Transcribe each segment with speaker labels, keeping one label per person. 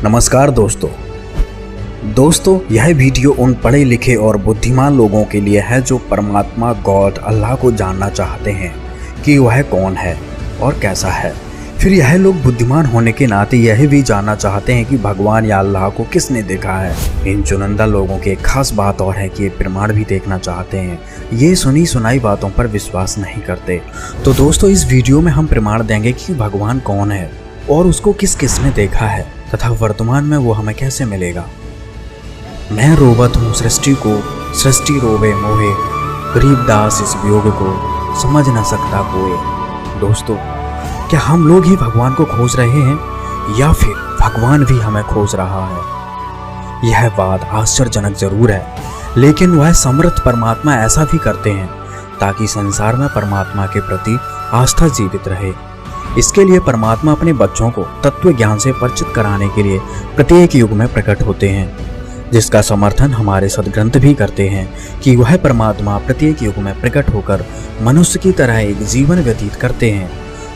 Speaker 1: नमस्कार दोस्तों यह वीडियो उन पढ़े लिखे और बुद्धिमान लोगों के लिए है जो परमात्मा गॉड अल्लाह को जानना चाहते हैं कि वह कौन है और कैसा है। फिर यह लोग बुद्धिमान होने के नाते यह भी जानना चाहते हैं कि भगवान या अल्लाह को किसने देखा है। इन चुनिंदा लोगों की एक खास बात और है कि ये प्रमाण भी देखना चाहते हैं, ये सुनी सुनाई बातों पर विश्वास नहीं करते। तो दोस्तों इस वीडियो में हम प्रमाण देंगे कि भगवान कौन है और उसको किस किस ने देखा है तथा वर्तमान में वो हमें कैसे मिलेगा। मैं रोबत हूँ सृष्टि को, सृष्टि रोवे मोहे, गरीब दास इस वियोग को समझ न सकता कोई। दोस्तों क्या हम लोग ही भगवान को खोज रहे हैं या फिर भगवान भी हमें खोज रहा है? यह बात आश्चर्यजनक जरूर है, लेकिन वह समर्थ परमात्मा ऐसा भी करते हैं ताकि संसार में परमात्मा के प्रति आस्था जीवित रहे। इसके लिए परमात्मा अपने बच्चों को तत्व ज्ञान से परिचित कराने के लिए प्रत्येक युग में प्रकट होते हैं, जिसका समर्थन हमारे सद्ग्रंथ भी करते हैं कि वह परमात्मा प्रत्येक युग में प्रकट होकर मनुष्य की तरह एक जीवन व्यतीत करते हैं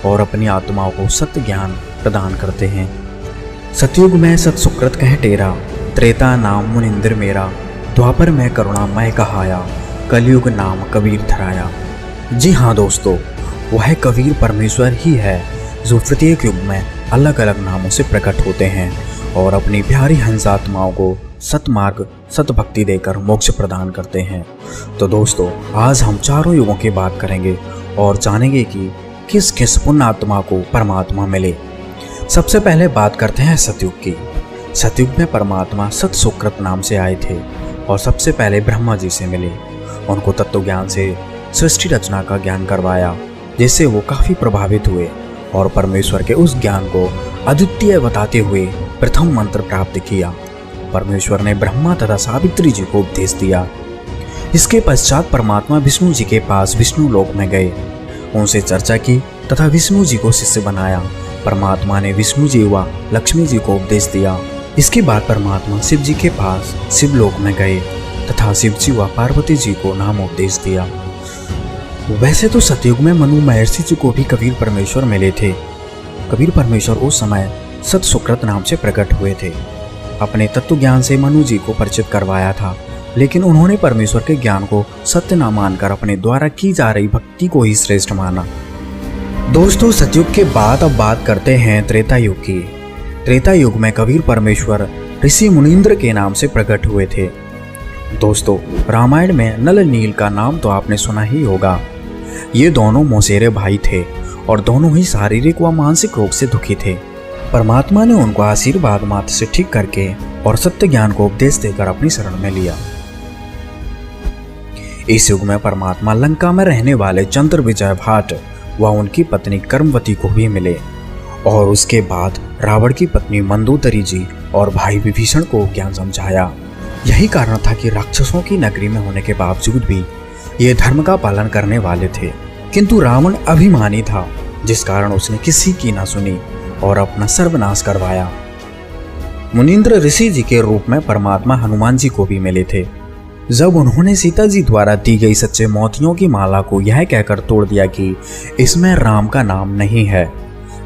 Speaker 1: और अपनी आत्माओं को सत्य ज्ञान प्रदान करते हैं। सतयुग में सत सुकृत कह टेरा, त्रेता नाम मुनिंद्र मेरा, द्वापर में करुणा मैं कहाया, कलयुग नाम कबीर धराया। जी हाँ दोस्तों, वह कबीर परमेश्वर ही है जो प्रत्येक युग में अलग अलग नामों से प्रकट होते हैं और अपनी प्यारी हंसात्माओं को सतमार्ग सतभक्ति देकर मोक्ष प्रदान करते हैं। तो दोस्तों आज हम चारों युगों की बात करेंगे और जानेंगे कि किस किस पुण्यात्मा को परमात्मा मिले। सबसे पहले बात करते हैं सतयुग की। सतयुग में परमात्मा सत सुकृत नाम से आए थे और सबसे पहले ब्रह्मा जी से मिले। उनको तत्व ज्ञान से सृष्टि रचना का ज्ञान करवाया, जिससे वो काफी प्रभावित हुए और परमेश्वर के उस ज्ञान को अद्वितीय बताते हुए प्रथम मंत्र प्राप्त किया। परमेश्वर ने ब्रह्मा तथा सावित्री जी को उपदेश दिया। इसके पश्चात परमात्मा विष्णु जी के पास विष्णु लोक में गए, उनसे चर्चा की तथा विष्णु जी को शिष्य बनाया। परमात्मा ने विष्णु जी व लक्ष्मी जी को उपदेश दिया। इसके बाद परमात्मा शिव जी के पास शिवलोक में गए तथा शिव जी व पार्वती जी को नाम उपदेश दिया। वैसे तो सतयुग में मनु महर्षि जी को भी कबीर परमेश्वर मिले थे। कबीर परमेश्वर उस समय सत सुकृत नाम से प्रकट हुए थे। अपने तत्व ज्ञान से मनु जी को परिचित करवाया था, लेकिन उन्होंने परमेश्वर के ज्ञान को सत्य न मानकर अपने द्वारा की जा रही भक्ति को ही श्रेष्ठ माना। दोस्तों सतयुग के बाद अब बात करते हैं त्रेता युग की। त्रेता युग में कबीर परमेश्वर ऋषि मुनींद्र के नाम से प्रकट हुए थे। दोस्तों रामायण में नल नील का नाम तो आपने सुना ही होगा। ये दोनों मौसेरे भाई थे और दोनों ही शारीरिक व मानसिक रोग से दुखी थे। परमात्मा ने उनको आशीर्वाद मात्र से ठीक करके और सत्य ज्ञान को उपदेश देकर अपनी शरण में लिया। इस युग में परमात्मा लंका में रहने वाले चंद्र विजय भाट व उनकी पत्नी कर्मवती को भी मिले और उसके बाद रावण की पत्नी मंदोदरी जी और भाई विभीषण को ज्ञान समझाया। यही कारण था कि राक्षसों की नगरी में होने के बावजूद भी ये धर्म का पालन करने वाले थे, किंतु रावण अभिमानी था, जिस कारण उसने किसी की ना सुनी और अपना सर्वनाश करवाया। मुनींद्र ऋषि जी के रूप में परमात्मा हनुमान जी को भी मिले थे। जब उन्होंने सीता जी द्वारा दी गई सच्चे मोतियों की माला को यह कहकर तोड़ दिया कि इसमें राम का नाम नहीं है,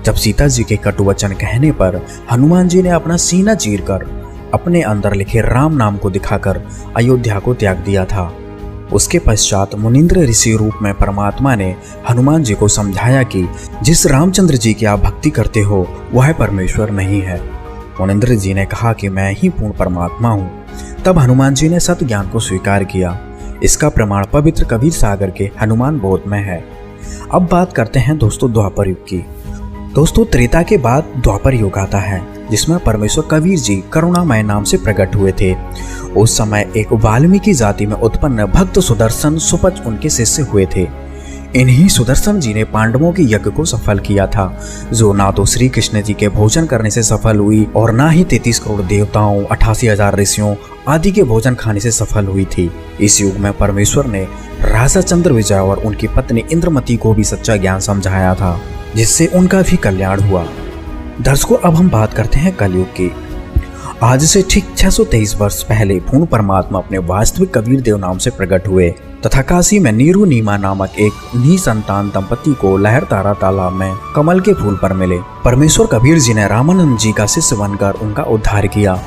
Speaker 1: जब सीता जी के कटु वचन कहने पर हनुमान जी ने अपना सीना चीरकर अपने अंदर लिखे राम नाम को दिखाकर अयोध्या को त्याग दिया था। उसके पश्चात मुनींद्र ऋषि रूप में परमात्मा ने हनुमान जी को समझाया कि जिस रामचंद्र जी की आप भक्ति करते हो वह परमेश्वर नहीं है। मुनींद्र जी ने कहा कि मैं ही पूर्ण परमात्मा हूँ। तब हनुमान जी ने सत्य ज्ञान को स्वीकार किया। इसका प्रमाण पवित्र कबीर सागर के हनुमान बोध में है। अब बात करते हैं दोस्तों द्वापर युग की। दोस्तों त्रेता के बाद द्वापर युग आता है, जिसमें परमेश्वर कबीर जी करुणामय नाम से प्रकट हुए थे। उस समय एक वाल्मीकि जाति में उत्पन्न भक्त सुदर्शन सुपच उनके शिष्य हुए थे। इन्हीं सुदर्शन जी ने पांडवों के यज्ञ को सफल किया था, जो ना तो श्री कृष्ण जी के भोजन करने से सफल हुई और ना ही 33 करोड़ देवताओं 88,000 ऋषियों आदि के भोजन खाने से सफल हुई थी। इस युग में परमेश्वर ने राजा चंद्र विजय और उनकी पत्नी इंद्रमती को भी सच्चा ज्ञान समझाया था, जिससे उनका भी कल्याण हुआ। दर्शकों अब हम बात करते हैं कलयुग की। आज से ठीक 623 वर्ष पहले पूर्ण परमात्मा अपने वास्तविक कबीर देव नाम से प्रकट हुए तथा काशी में नीरू नीमा नामक एक निसंतान दंपति को लहरतारा तालाब में कमल के फूल पर मिले। परमेश्वर कबीर जी ने रामानंद जी का शिष्य बनकर उनका उद्धार किया।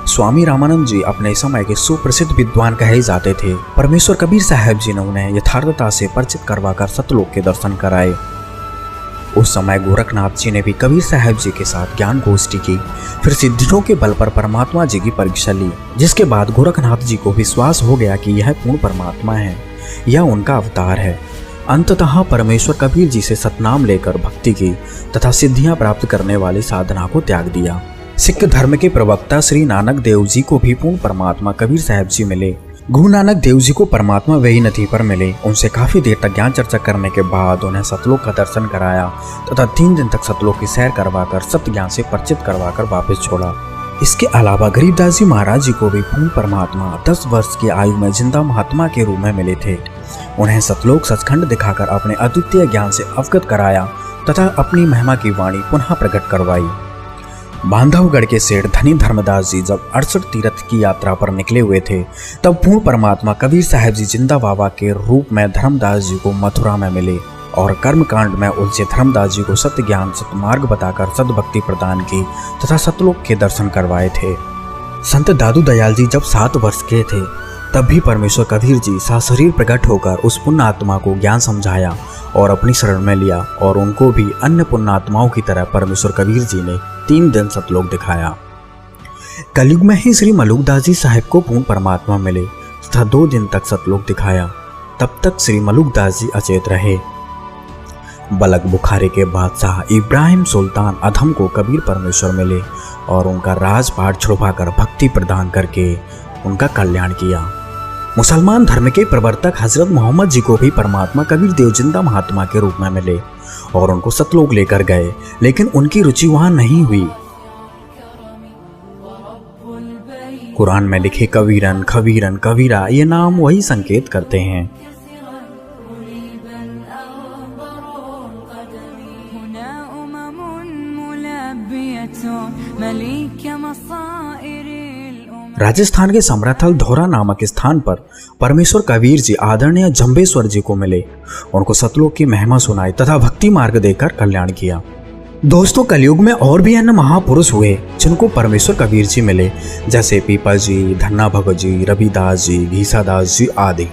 Speaker 1: स्वामी रामानंद जी अपने समय के सुप्रसिद्ध विद्वान कहे जाते थे। परमेश्वर कबीर साहब जी ने उन्हें यथार्थता से परिचित करवाकर सतलोक के दर्शन कराए। उस समय गोरखनाथ जी ने भी कबीर साहब जी के साथ ज्ञान गोष्ठी की, फिर सिद्धियों के बल पर परमात्मा जी की परीक्षा ली, जिसके बाद गोरखनाथ जी को विश्वास हो गया कि यह पूर्ण परमात्मा है, यह उनका अवतार है। अंततः परमेश्वर कबीर जी से सतनाम लेकर भक्ति की तथा सिद्धियां प्राप्त करने वाली साधना को त्याग दिया। सिख धर्म के प्रवक्ता श्री नानक देव जी को भी पूर्ण परमात्मा कबीर साहब जी मिले। गुरु नानक देव जी को परमात्मा वही नदी पर मिले। उनसे काफी देर तक ज्ञान चर्चा करने के बाद उन्हें सतलोक का दर्शन कराया तथा 3 दिन तक सतलोक की सैर करवाकर सत्य ज्ञान से परिचित करवाकर वापस छोड़ा। इसके अलावा गरीबदास जी महाराज जी को भी पूर्ण परमात्मा 10 वर्ष की आयु में जिंदा महात्मा के रूप में मिले थे। उन्हें सतलोक सचखंड दिखाकर अपने अद्वितीय ज्ञान से अवगत कराया तथा अपनी महिमा की वाणी पुनः प्रकट करवाई। बांधवगढ़ के सेठ धनी धर्मदास जी जब 68 तीर्थ की यात्रा पर निकले हुए थे, तब पूर्ण परमात्मा कबीर साहब जी जिंदा बाबा के रूप में धर्मदास जी को मथुरा में मिले और कर्मकांड में उलझे धर्मदास जी को सत्य ज्ञान सतमार्ग बताकर सद्भक्ति प्रदान की तथा सतलोक के दर्शन करवाए थे। संत दादू दयाल जी जब 7 वर्ष के थे, तब भी परमेश्वर कबीर जी सशरीर प्रकट होकर उस पुण्य आत्मा को ज्ञान समझाया और अपनी शरण में लिया और उनको भी अन्य पुण्य आत्माओं की तरह परमेश्वर कबीर जी ने 3 दिन सतलोक दिखाया। कलयुग में ही श्री मलुकदास जी साहब को पूर्ण परमात्मा मिले तथा 2 दिन तक सतलोक दिखाया। तब तक श्री मलुकदास जी अचेत रहे। बलक बुखारे के बादशाह इब्राहिम सुल्तान अधम को कबीर परमेश्वर मिले और उनका राजपाट छुड़वाकर भक्ति प्रदान करके उनका कल्याण किया। मुसलमान धर्म के प्रवर्तक हजरत मोहम्मद जी को भी परमात्मा कबीर देव जिंदा महात्मा के रूप में मिले और उनको सतलोक लेकर गए, लेकिन उनकी रुचि वहां नहीं हुई। कुरान में लिखे कबीरन, खबीरन, कबीरा ये नाम वही संकेत करते हैं। राजस्थान के समराथल धोरा नामक स्थान पर परमेश्वर कबीर जी आदरणीय जंबेश्वर जी को मिले, उनको सतलोक की महिमा सुनाई तथा भक्ति मार्ग देकर कल्याण किया। दोस्तों, कलयुग में और भी अन्य महापुरुष हुए जिनको परमेश्वर कबीर जी मिले, जैसे पीपल जी, धन्ना भगत जी, रविदास जी, घीसादास जी आदि।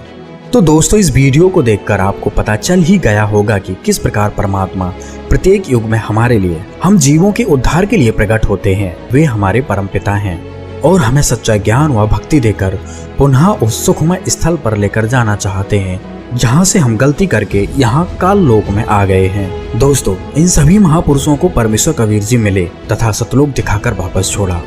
Speaker 1: तो दोस्तों, इस वीडियो को देखकर आपको पता चल ही गया होगा कि किस प्रकार परमात्मा प्रत्येक युग में हमारे लिए, हम जीवों के उद्धार के लिए प्रकट होते हैं। वे हमारे परमपिता हैं और हमें सच्चा ज्ञान व भक्ति देकर पुनः उस सुखमय स्थल पर लेकर जाना चाहते हैं जहां से हम गलती करके यहाँ काल लोक में आ गए हैं। दोस्तों, इन सभी महापुरुषों को परमेश्वर कबीर जी मिले तथा सतलोक दिखाकर वापस छोड़ा,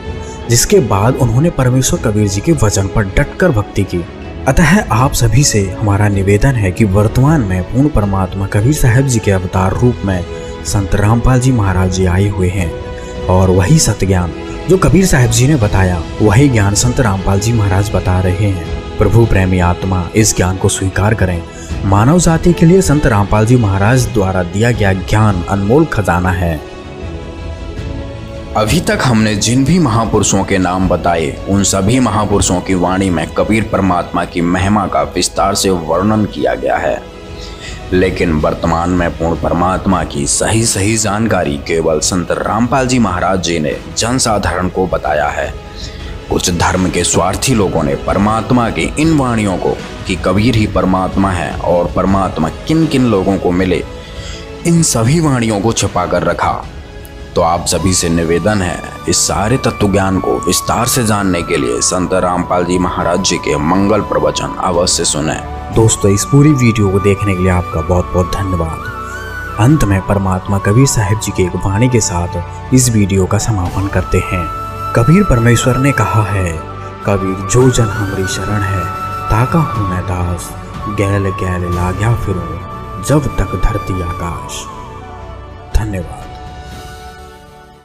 Speaker 1: जिसके बाद उन्होंने परमेश्वर कबीर जी के वचन पर डटकर भक्ति की। अतः आप सभी से हमारा निवेदन है कि वर्तमान में पूर्ण परमात्मा कबीर साहब जी के अवतार रूप में संत रामपाल जी महाराज जी आए हुए हैं और वही सत्य ज्ञान जो कबीर साहब जी ने बताया, वही ज्ञान संत रामपाल जी महाराज बता रहे हैं। प्रभु प्रेमी आत्मा इस ज्ञान को स्वीकार करें। मानव जाति के लिए संत रामपाल जी महाराज द्वारा दिया गया ज्ञान अनमोल खजाना है।
Speaker 2: अभी तक हमने जिन भी महापुरुषों के नाम बताए, उन सभी महापुरुषों की वाणी में कबीर परमात्मा की महिमा का विस्तार से वर्णन किया गया है, लेकिन वर्तमान में पूर्ण परमात्मा की सही जानकारी केवल संत रामपाल जी महाराज जी ने जनसाधारण को बताया है। कुछ धर्म के स्वार्थी लोगों ने परमात्मा की इन वाणियों को कि कबीर ही परमात्मा है और परमात्मा किन किन लोगों को मिले, इन सभी वाणियों को छिपा कर रखा। तो आप सभी से निवेदन है, इस सारे तत्व ज्ञान को विस्तार से जानने के लिए संत रामपाल जी महाराज जी के मंगल प्रवचन अवश्य सुने।
Speaker 1: दोस्तों, इस पूरी वीडियो को देखने के लिए आपका बहुत बहुत धन्यवाद। अंत में परमात्मा कबीर साहब जी के एक वाणी के साथ इस वीडियो का समापन करते हैं। कबीर परमेश्वर ने कहा है, कबीर जो जन हमारी शरण है, ताका हूँ मैं दास, गैल गैल लाग्या फिरूं, जब तक धरती आकाश। धन्यवाद।